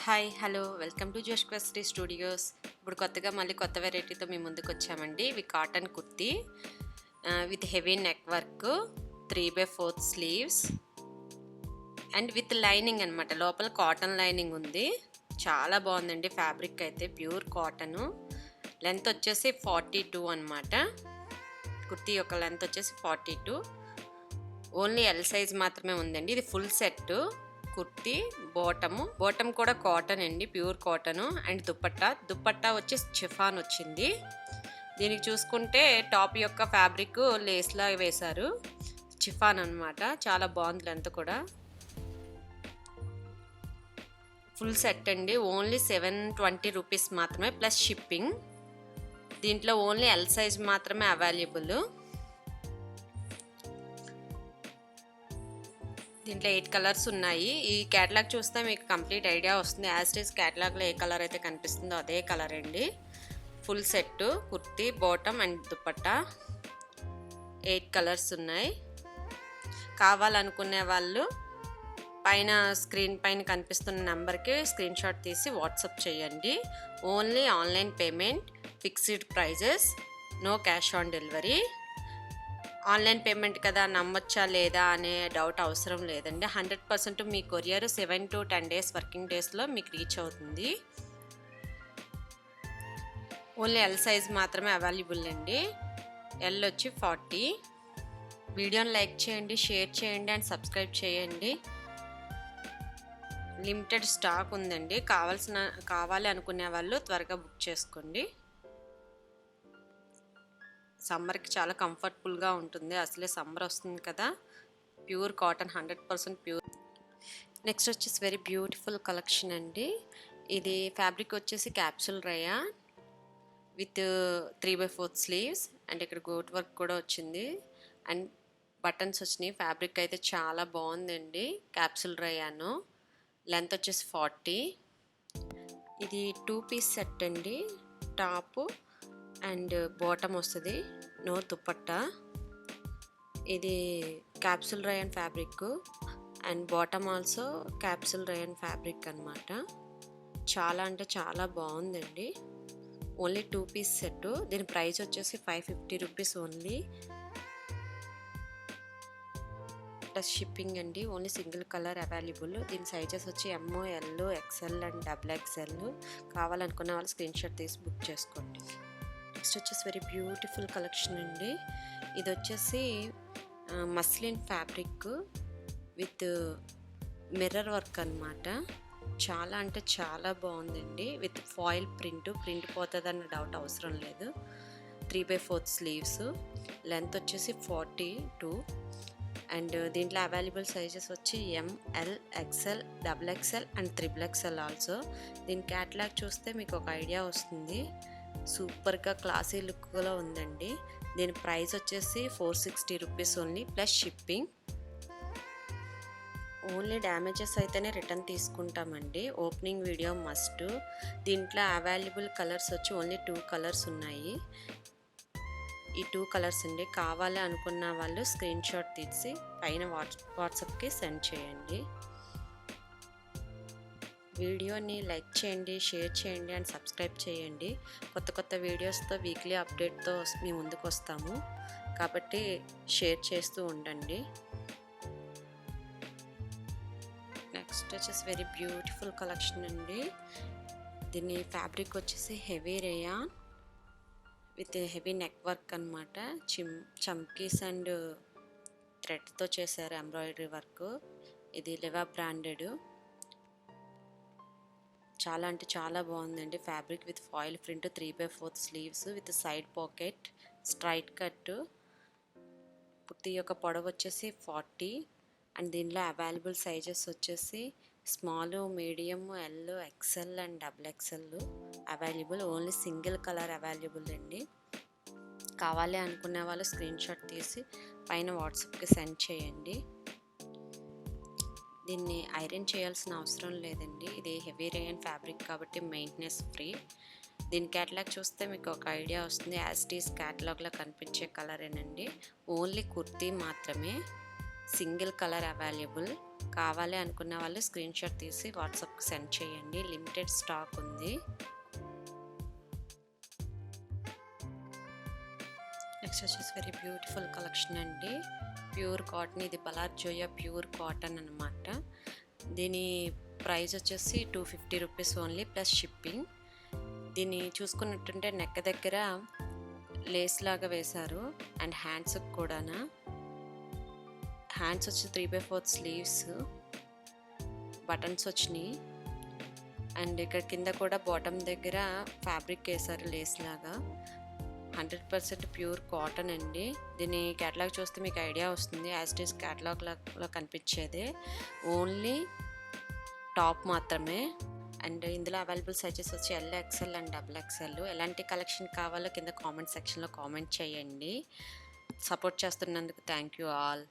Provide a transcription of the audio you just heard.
Hi hello welcome to జోష్ క్వెస్టీ studios. ఇప్పుడు కొత్తగా మళ్ళీ కొత్త వెరైటీతో మీ ముందుకు వచ్చామండి. ఇవి cotton kurti with heavy neck work, 3/4 sleeves and with lining అనమాట. లోపల కాటన్ లైనింగ్ ఉంది. చాలా బాగుందండి. ఫ్యాబ్రిక్ అయితే ప్యూర్ కాటను. లెంత్ వచ్చేసి 42 అనమాట. కుర్తీ యొక్క లెంత్ వచ్చేసి 42. ఓన్లీ ఎల్ సైజ్ మాత్రమే ఉందండి. ఇది ఫుల్ సెట్ కుర్తీ. బాటమ్ కూడా కాటన్ అండి, ప్యూర్ కాటన్. అండ్ దుపట్టా వచ్చి షిఫాన్ వచ్చింది. దీనికి చూసుకుంటే టాప్ యొక్క ఫ్యాబ్రిక్ లేస్లా వేశారు. షిఫాన్ అనమాట. చాలా బాగుంది. లెంత్ కూడా ఫుల్ సెట్ అండి. ఓన్లీ 720 రూపీస్ మాత్రమే ప్లస్ షిప్పింగ్. దీంట్లో ఓన్లీ ఎల్ సైజ్ మాత్రమే అవైలబుల్. దీంట్లో 8 కలర్స్ ఉన్నాయి. ఈ క్యాటలాగ్ చూస్తే మీకు కంప్లీట్ ఐడియా వస్తుంది. యాజ్ ఇట్ ఈస్ క్యాటలాగ్లో ఏ కలర్ అయితే కనిపిస్తుందో అదే కలర్ అండి. Full set kurti, bottom and dupatta. 8 colours ఉన్నాయి. కావాలనుకునే వాళ్ళు పైన స్క్రీన్ పైన కనిపిస్తున్న నెంబర్కి స్క్రీన్ షాట్ తీసి వాట్సాప్ చేయండి. Only online payment, fixed prices, no cash on delivery. Online payment కదా, నమ్మొచ్చా లేదా అనే డౌట్ అవసరం లేదండి. 100% మీ కొరియర్ 7 to 10 డేస్ వర్కింగ్ డేస్లో మీకు రీచ్ అవుతుంది. ఓన్లీ ఎల్ సైజ్ మాత్రమే అవైలబుల్ అండి. ఎల్ వచ్చి 40. వీడియోని లైక్ చేయండి, షేర్ చేయండి అండ్ సబ్స్క్రైబ్ చేయండి. లిమిటెడ్ స్టాక్ ఉందండి. కావాలి అనుకునే వాళ్ళు త్వరగా బుక్ చేసుకోండి. సమ్మర్కి చాలా కంఫర్టబుల్గా ఉంటుంది. అసలే సమ్మర్ వస్తుంది కదా. Pure cotton, 100% pure. నెక్స్ట్ వచ్చేసి వెరీ బ్యూటిఫుల్ కలెక్షన్ అండి. ఇది ఫ్యాబ్రిక్ వచ్చేసి capsule rayon with 3/4 sleeves and ఇక్కడ గోట్ వర్క్ కూడా వచ్చింది అండ్ బటన్స్ వచ్చినాయి. ఫ్యాబ్రిక్ అయితే చాలా బాగుందండి. క్యాప్సూల్ రయాను. లెంత్ వచ్చేసి 40. ఇది 2 పీస్ సెట్ అండి. టాపు అండ్ బాటమ్ వస్తుంది. నో దుపట్టా. ఇది capsule rayon fabric and bottom also capsule rayon fabric అనమాట. చాలా అంటే చాలా బాగుందండి. Only 2 piece set. దీని ప్రైస్ వచ్చేసి 550 రూపీస్ ఓన్లీ ప్లస్ షిప్పింగ్ అండి. Only single colour available. దీని సైజెస్ వచ్చి ML, XL అండ్ XXL. కావాలనుకున్న వాళ్ళు స్క్రీన్ షాట్ తీసి బుక్ చేసుకోండి. నెక్స్ట్ వచ్చేసి వెరీ బ్యూటిఫుల్ కలెక్షన్ అండి. ఇది వచ్చేసి muslin fabric with mirror work అనమాట. చాలా అంటే చాలా బాగుందండి. విత్ ఫాయిల్ ప్రింట్ పోతుందన్న డౌట్ అవసరం లేదు. 3/4 స్లీవ్స్. లెంత్ వచ్చేసి 42 అండ్ దీంట్లో అవైలబుల్ సైజెస్ వచ్చి ML, XL, XXL and XXL also. దీని క్యాటలాగ్ చూస్తే మీకు ఒక ఐడియా వస్తుంది. సూపర్గా క్లాసీ లుక్లో ఉందండి. దీని ప్రైస్ వచ్చేసి 460 rupees only plus shipping. Only damages అయితేనే రిటర్న్ తీసుకుంటామండి. Opening video must. దీంట్లో అవైలబుల్ కలర్స్ వచ్చి ఓన్లీ 2 కలర్స్ ఉన్నాయి. ఈ 2 కలర్స్ అండి. కావాలి అనుకున్న వాళ్ళు స్క్రీన్ షాట్ తీసి పైన వాట్సాప్కి సెండ్ చేయండి. వీడియోని లైక్ చేయండి, షేర్ చేయండి అండ్ సబ్స్క్రైబ్ చేయండి. కొత్త వీడియోస్తో వీక్లీ అప్డేట్తో మీ ముందుకు వస్తాము కాబట్టి షేర్ చేస్తూ ఉండండి. నెక్స్ట్ వచ్చేసి వెరీ బ్యూటిఫుల్ కలెక్షన్ అండి. దీని ఫ్యాబ్రిక్ వచ్చేసి heavy rayon with heavy neck work అనమాట. చమ్కీస్ అండ్ థ్రెడ్తో చేశారు ఎంబ్రాయిడరీ వర్క్. ఇది లెవా బ్రాండెడ్. చాలా అంటే చాలా బాగుందండి. Fabric with foil print, 3/4 sleeves with side pocket, straight cut. Kurti యొక్క పొడవు వచ్చేసి 40 అండ్ దీనిలో అవైలబుల్ సైజెస్ వచ్చేసి small, medium, L, XL and XXL available. Only single colour available అండి. కావాలి అనుకునే వాళ్ళు స్క్రీన్ షాట్ తీసి పైన వాట్సాప్కి సెండ్ చేయండి. దీన్ని ఐరన్ చేయాల్సిన అవసరం లేదండి. ఇది హెవీ రేయన్ ఫ్యాబ్రిక్ కాబట్టి మెయింటెనెన్స్ ఫ్రీ. దీని క్యాటలాగ్ చూస్తే మీకు ఒక ఐడియా వస్తుంది. యాజ్ ఇట్ ఈస్ క్యాటలాగ్లో కనిపించే కలరేనండి. ఓన్లీ కుర్తీ మాత్రమే. Single colour available. కావాలి అనుకున్న వాళ్ళు స్క్రీన్ షాట్ తీసి వాట్సాప్కి సెండ్ చేయండి. లిమిటెడ్ స్టాక్ ఉంది. నెక్స్ట్ వచ్చేసి వెరీ బ్యూటిఫుల్ కలెక్షన్ అండి. Pure cotton. ఇది బలార్ జోయా ప్యూర్ కాటన్ అనమాట. దీని ప్రైస్ వచ్చేసి 250 రూపీస్ ఓన్లీ ప్లస్ షిప్పింగ్. దీన్ని చూసుకున్నట్టుంటే నెక్ దగ్గర లేస్ లాగా వేశారు అండ్ హ్యాండ్స్ కూడా. హ్యాండ్స్ వచ్చి 3/4 స్లీవ్స్, బటన్స్ వచ్చినాయి అండ్ ఇక్కడ కింద కూడా బాటమ్ దగ్గర ఫ్యాబ్రిక్ వేశారు లేస్ లాగా. 100% ప్యూర్ కాటన్ అండి. దీని క్యాటలాగ్ చూస్తే మీకు ఐడియా వస్తుంది. యాజ్ ఇట్ ఈస్ క్యాటలాగ్లో కనిపించేదే, ఓన్లీ టాప్ మాత్రమే. అండ్ ఇందులో అవైలబుల్ సైజెస్ వచ్చి LXL అండ్ XXL. ఎలాంటి కలెక్షన్ కావాలో కింద కామెంట్ సెక్షన్లో కామెంట్ చేయండి. సపోర్ట్ చేస్తున్నందుకు థ్యాంక్ యూ ఆల్.